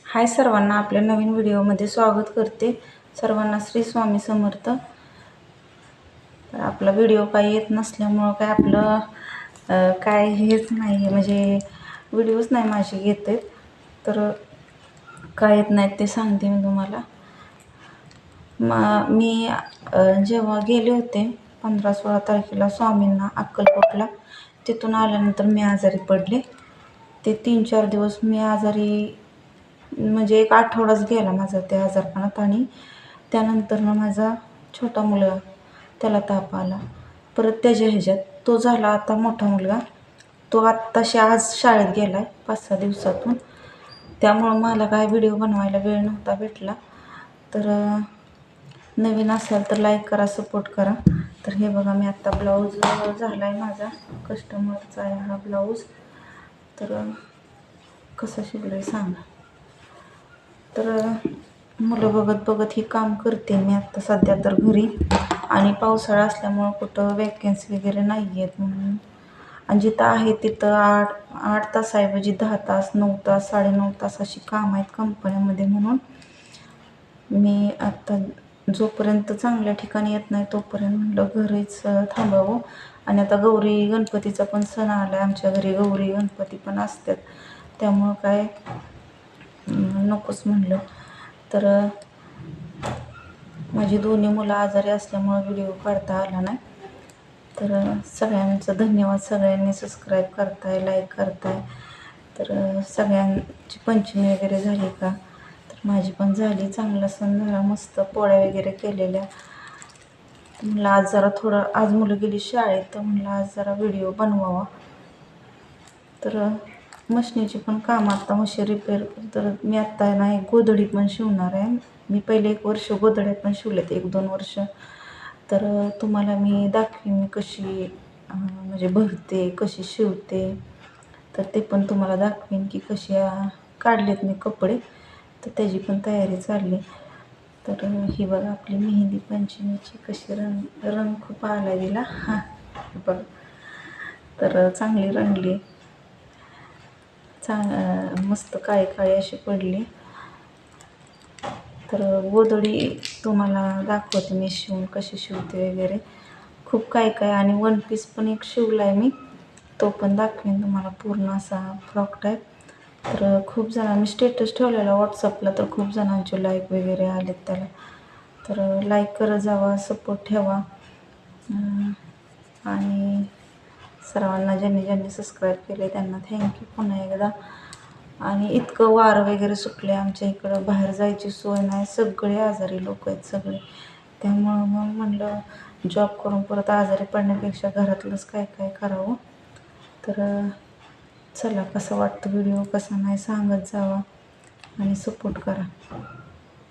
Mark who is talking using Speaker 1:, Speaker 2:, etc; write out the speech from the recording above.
Speaker 1: हाय सर्वांना, आपल्या नवीन व्हिडिओमध्ये स्वागत करते. सर्वांना श्री स्वामी समर्थ. तर आपला व्हिडिओ काही येत नसल्यामुळं काय आपलं काय हेच नाही, म्हणजे व्हिडिओच नाही माझे येत आहेत. तर काय येत नाहीत ते सांगते मी तुम्हाला. मी जेव्हा गेले होते 15-16 तारखेला स्वामींना अक्कलकोटला, तिथून आल्यानंतर मी आजारी पडले. ते 3-4 दिवस मी आजारी, म्हणजे एक आठवडाच गेला माझा त्या आजारपणात. आणि त्यानंतर माझा छोटा मुलगा, त्याला ताप आला. परत त्याच्या ह्याच्यात तो झाला आता मोठा मुलगा, तो आत्ताशी आज शाळेत गेला आहे 5-6 दिवसातून. त्यामुळं मला काय व्हिडिओ बनवायला वेळ नव्हता भेटला. तर नवीन असाल तर लाईक करा, सपोर्ट करा. तर हे बघा, मी आत्ता ब्लाऊज झाला आहे माझा, कस्टमरचा आहे हा ब्लाऊज. तर कसं शिवलं आहे सांगा. तर मुलं बघत बघत ही काम करते मी आत्ता सध्या तर घरी. आणि पावसाळा असल्यामुळं कुठं वॅकन्सी वगैरे नाही आहेत म्हणून. आणि जिथं आहे तिथं 8 तासाऐवजी 10 तास, 9 तास, 9.5 तास अशी काम आहेत कंपन्यामध्ये. म्हणून मी आत्ता जोपर्यंत चांगल्या ठिकाणी येत नाही तोपर्यंत म्हटलं घरीच थांबावं. आणि आता गौरी गणपतीचा पण सण आला आहे, आमच्या घरी गौरी गणपती पण असतात, त्यामुळं काय नकोच म्हणलं. तर माझी दोन्ही मुलं आजारी असल्यामुळं व्हिडिओ काढता आला नाही. तर सगळ्यांचं धन्यवाद, सगळ्यांनी सबस्क्राईब करताय, लाईक करताय. तर सगळ्यांची पंचमी वगैरे झाली का? तर माझी पण झाली. चांगला सण झाला, मस्त पोळ्या वगैरे केलेल्या. म्हणलं आज जरा थोडं, आज मुलं गेली शाळेत, तर म्हणलं आज जरा व्हिडिओ बनवावा. तर मशनीची पण काम, आता मशीन रिपेअर. तर मी आत्ता ना एक गोधडी पण शिवणार आहे. मी पहिले 1 वर्ष गोधड्या पण शिवल्यात, 1-2 वर्ष. तर तुम्हाला मी दाखवीन मी कशी म्हणजे भरते, कशी शिवते. तर ते पण तुम्हाला दाखवीन की कशी काढलेत मी कपडे. तर त्याची पण तयारी चालली. तर ही बघा आपली मेहंदी पंचमीची कशी रंग खूप आला दिला बघ. तर चांगली रंगली, मस्त काळी काळी अशी पडली. तर गोधडी तुम्हाला दाखवते मी शिवून, कशी शिवते वगैरे. खूप काय काय. आणि 1 पीस पण एक शिवला आहे मी, तो पण दाखवेन तुम्हाला, पूर्ण असा फ्रॉक टाईप. तर खूप जणांनी स्टेटस ठेवलेला व्हॉट्सअपला, तर खूप जणांचे लाईक वगैरे आलेत त्याला. तर लाईक करत जावा, सपोर्ट ठेवा. आणि सर्वांना ज्यांनी ज्यांनी सबस्क्राईब केले त्यांना थँक्यू पुन्हा एकदा. आणि इतकं वारं वगैरे सुटले आमच्या इकडं, बाहेर जायची सोय नाही, सगळे आजारी लोक आहेत सगळे. त्यामुळं मग म्हणलं जॉब करून परत आजारी पडण्यापेक्षा घरातलंच काय काय करावं. तर चला, कसं वाटतं व्हिडिओ, कसा नाही सांगत जावा आणि सपोर्ट करा.